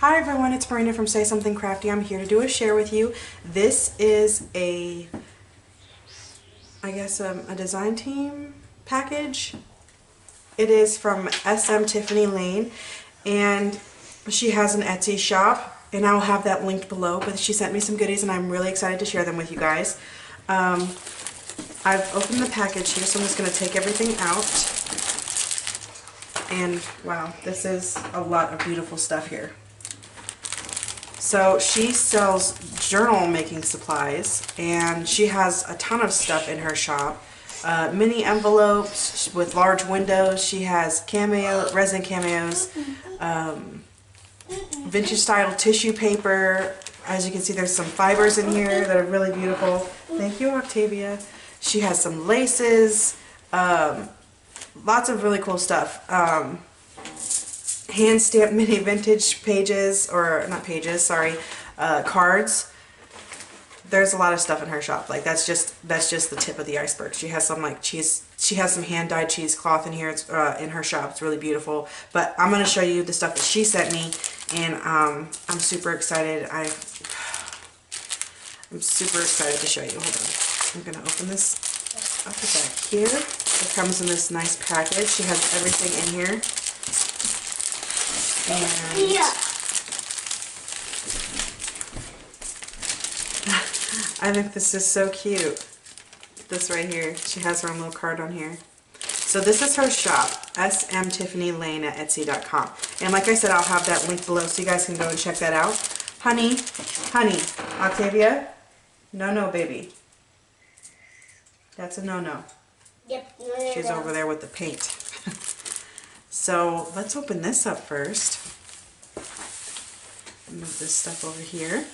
Hi everyone, it's Marina from Say Something Crafty. I'm here to do a share with you. This is a design team package. It is from SMTiffanyLane and she has an Etsy shop and I'll have that linked below, but she sent me some goodies and I'm really excited to share them with you guys. I've opened the package here, so I'm just going to take everything out. And wow, this is a lot of beautiful stuff here. So she sells journal making supplies and she has a ton of stuff in her shop. Mini envelopes with large windows. She has resin cameos, vintage style tissue paper. As you can see, there's some fibers in here that are really beautiful. Thank you, Octavia. She has some laces, lots of really cool stuff. Hand stamped mini vintage pages, or not pages, sorry, cards. There's a lot of stuff in her shop. Like that's just the tip of the iceberg. She has some she has some hand dyed cheesecloth in here. It's in her shop. It's really beautiful. But I'm gonna show you the stuff that she sent me, and I'm super excited. I'm super excited to show you. Hold on. I'm gonna open this up the back here. It comes in this nice package. She has everything in here. And yeah. I think this is so cute. This right here. She has her own little card on here. So this is her shop, SMTiffanyLane at Etsy.com. And like I said, I'll have that link below so you guys can go and check that out. Honey, Octavia, no, baby. That's a no. Yep. She's over there with the paint. So let's open this up first. Move this stuff over here.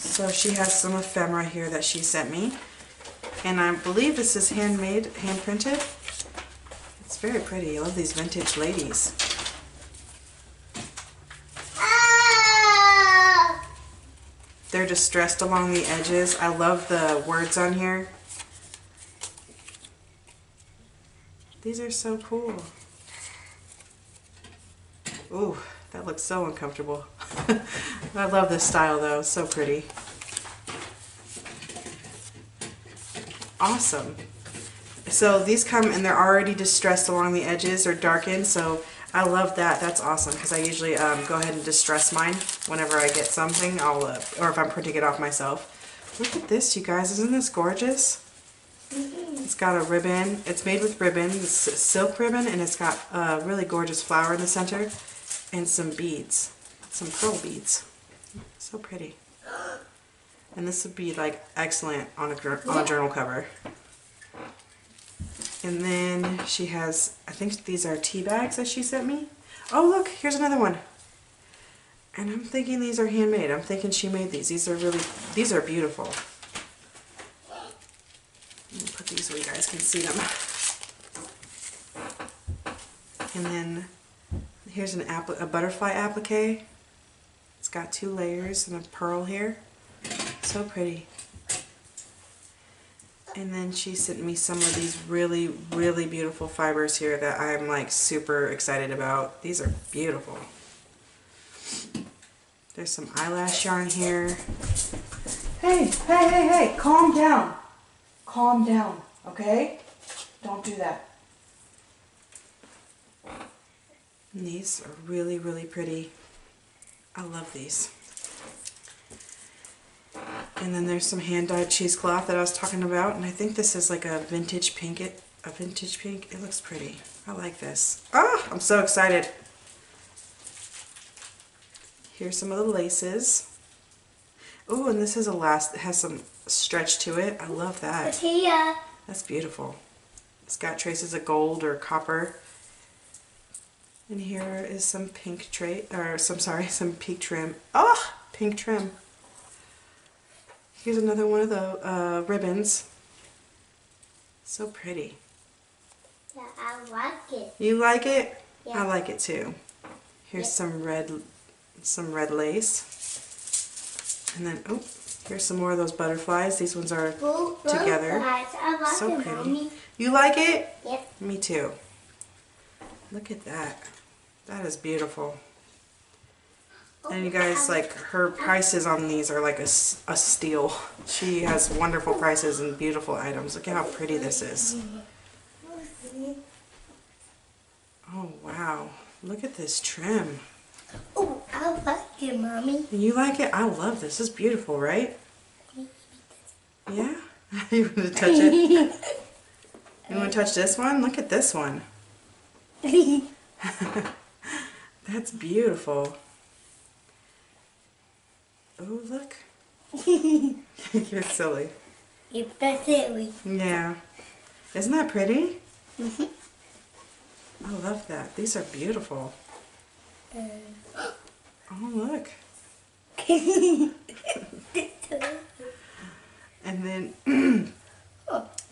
So she has some ephemera here that she sent me. And I believe this is handmade, hand printed. It's very pretty. I love these vintage ladies. They're distressed along the edges. I love the words on here. These are so cool. Ooh, that looks so uncomfortable. I love this style though. So pretty. Awesome. So these come and they're already distressed along the edges or darkened, so I love that. That's awesome because I usually go ahead and distress mine whenever I get something. Or if I'm printing it off myself. Look at this, you guys. Isn't this gorgeous? It's got a ribbon. It's made with ribbon. It's silk ribbon, and it's got a really gorgeous flower in the center and some beads, some pearl beads. So pretty. And this would be like excellent on a journal cover. And then she has, I think these are tea bags that she sent me. Oh look, here's another one. And I'm thinking these are handmade. I'm thinking she made these. These are beautiful. Let me put these so you guys can see them. And then here's a butterfly applique. It's got 2 layers and a pearl here. So pretty. And then she sent me some of these really, really beautiful fibers here that I'm like super excited about. These are beautiful. There's some eyelash yarn here. Hey, calm down. Calm down, okay? Don't do that. And these are really, really pretty. I love these. And then there's some hand-dyed cheesecloth that I was talking about, and I think this is like a vintage pink. It looks pretty. I like this. Ah, I'm so excited. Here's some of the laces. Oh, and this is it has some stretch to it. I love that. Here. That's beautiful. It's got traces of gold or copper. And here is some pink some pink trim. Ah, pink trim. Here's another one of the ribbons. So pretty. Yeah, I like it. You like it? Yeah. I like it too. Here's some red lace. And then, oh, Here's some more of those butterflies. These ones are together. I like So it, pretty. Mommy. You like it? Yep. Me too. Look at that. That is beautiful. And you guys, like, her prices on these are like a steal. She has wonderful prices and beautiful items. Look at how pretty this is. Oh, wow. Look at this trim. Oh, I like it, Mommy. You like it? I love this. It's beautiful, right? Yeah? You want to touch it? You want to touch this one? Look at this one. That's beautiful. Oh, look. You're silly. You're silly. Yeah. Isn't that pretty? Mm-hmm. I love that. These are beautiful. Oh, look. And then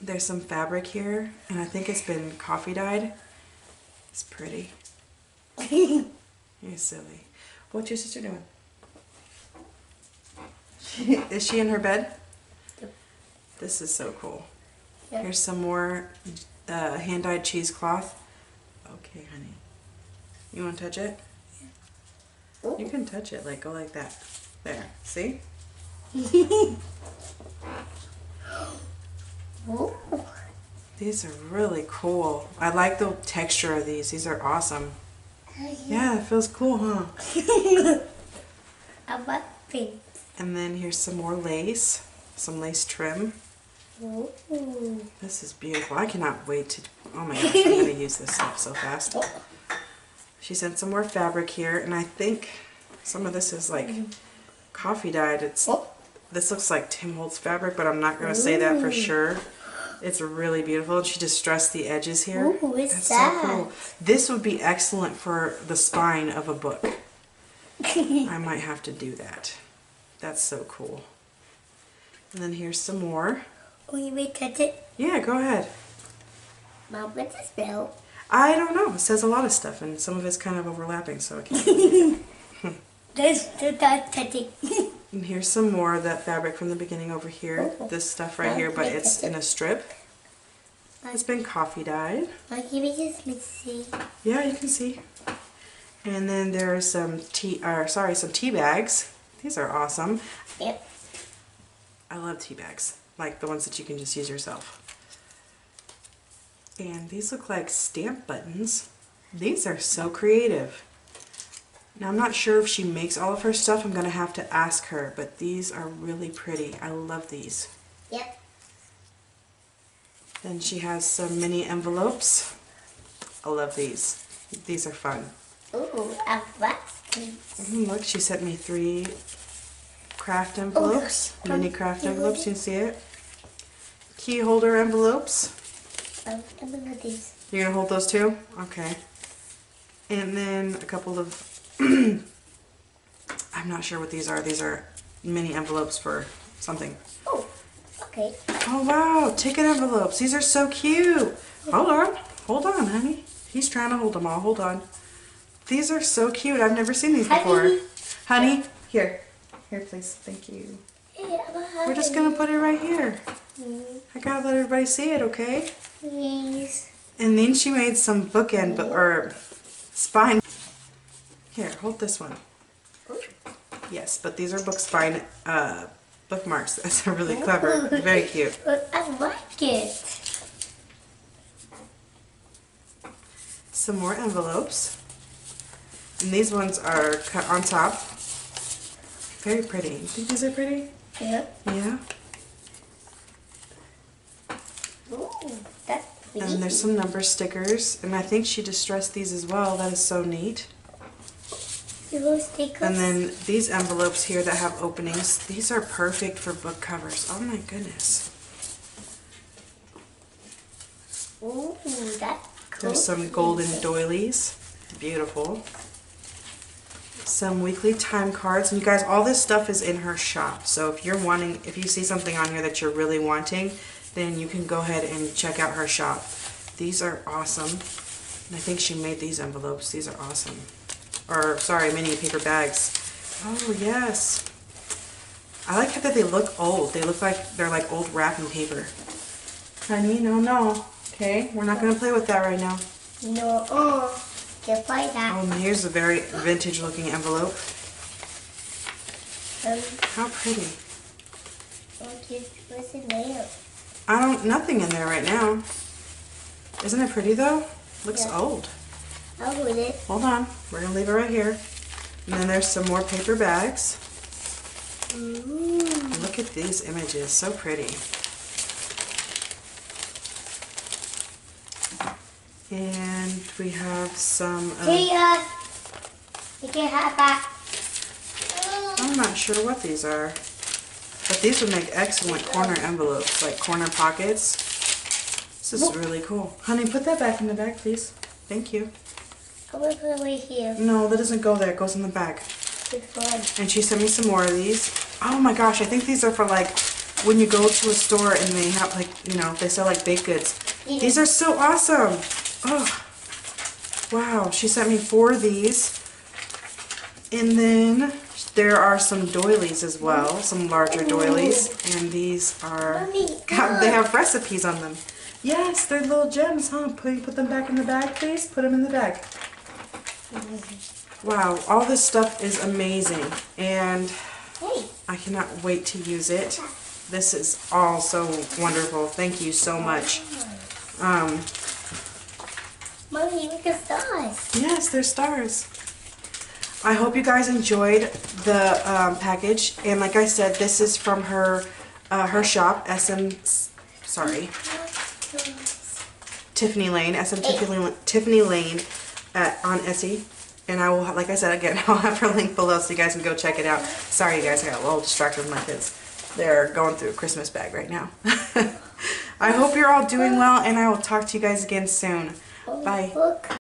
there's some fabric here, and I think it's been coffee dyed. It's pretty. You're silly. What's your sister doing? Is she in her bed? Yep. This is so cool. Yep. Here's some more hand-dyed cheesecloth. Okay, honey. You want to touch it? Oh. You can touch it, like, go like that. There, see? Oh. These are really cool. I like the texture of these. These are awesome. Yeah, it feels cool, huh? I like pink. And then here's some more lace. Some lace trim. Oh. This is beautiful. I cannot wait to... Oh my gosh, I'm going to use this stuff so fast. She sent some more fabric here, and I think some of this is like coffee dyed. This looks like Tim Holtz fabric, but I'm not going to say that for sure. It's really beautiful. She distressed the edges here. Ooh, what's That's that? so cool. This would be excellent for the spine of a book. I might have to do that. That's so cool. And then here's some more. Oh, you may touch it? Yeah, go ahead. Mom, what's the spell? I don't know. It says a lot of stuff, and some of it's kind of overlapping, so I can't read it. Just not touching. And here's some more of that fabric from the beginning over here. This stuff right here, but it's in a strip. It's been coffee dyed. Let me just see. Yeah, you can see. And then there's some tea bags. These are awesome. Yep. I love tea bags, like the ones that you can just use yourself. And these look like stamp buttons. These are so creative. Now I'm not sure if she makes all of her stuff. I'm gonna have to ask her, but these are really pretty. I love these. Yep. Then she has some mini envelopes. I love these. These are fun. Ooh, I like these. Look, she sent me 3 craft envelopes. Mini craft envelopes, you can see it. Keyholder envelopes. I'm gonna do these. You're gonna hold those too? Okay. And then a couple of I'm not sure what these are. These are mini envelopes for something. Oh, okay. Oh wow, ticket envelopes. These are so cute. Hold on, honey. He's trying to hold them all. Hold on. These are so cute. I've never seen these before. Honey, here. Here, please. Thank you. We're just gonna put it right here. I gotta let everybody see it, okay? Please. And then she made some bookend or spine. Here, hold this one. Yes, but these are book spine bookmarks. That's really clever. Very cute. I like it. Some more envelopes. And these ones are cut on top. Very pretty. You think these are pretty? Yeah. Yeah. Ooh, that's pretty. And there's some number stickers. And I think she distressed these as well. That is so neat. Stickers. And then these envelopes here that have openings. These are perfect for book covers. Oh my goodness. Ooh, that's cool. There's some golden doilies. Beautiful. Some weekly time cards. And you guys, all this stuff is in her shop. So if you're wanting, if you see something on here that you're really wanting, then you can go ahead and check out her shop. These are awesome. And I think she made these envelopes. These are awesome. Or, sorry, mini paper bags. Oh, yes. I like how that they look old. They look like they're like old wrapping paper. Honey, no. Okay, we're not going to play with that right now. No, just like that. Oh, and here's a very vintage looking envelope. How pretty. What's in there? Nothing in there right now. Isn't it pretty though? Looks Yeah. old. I'll hold it. Hold on, we're gonna leave it right here. And then there's some more paper bags. Ooh. Look at these images, so pretty. And we have some. Here, you can have that. I'm not sure what these are, but these would make excellent corner envelopes, like corner pockets. This is really cool. Honey, put that back in the bag, please. Thank you. I'm gonna put it right here. No, that doesn't go there. It goes in the bag. This one. And she sent me some more of these. Oh my gosh, I think these are for like when you go to a store and they have like, you know, they sell like baked goods. Yeah. These are so awesome. Oh, wow. She sent me 4 of these. And then there are some doilies as well, some larger doilies. And these are, Mommy, they have recipes on them. Yes, they're little gems, huh? Put them back in the bag, please. Put them in the bag. Wow, all this stuff is amazing. And Hey. I cannot wait to use it. This is all so wonderful. Thank you so much. Mommy, look at stars. Yes, they're stars. I hope you guys enjoyed the package. And like I said, this is from her shop, SMTiffanyLane, SMTiffanyLane on Etsy. And I will, like I said again, I'll have her link below so you guys can go check it out. Sorry you guys, I got a little distracted with my kids. They're going through a Christmas bag right now. I hope you're all doing well, and I will talk to you guys again soon. Bye. Look.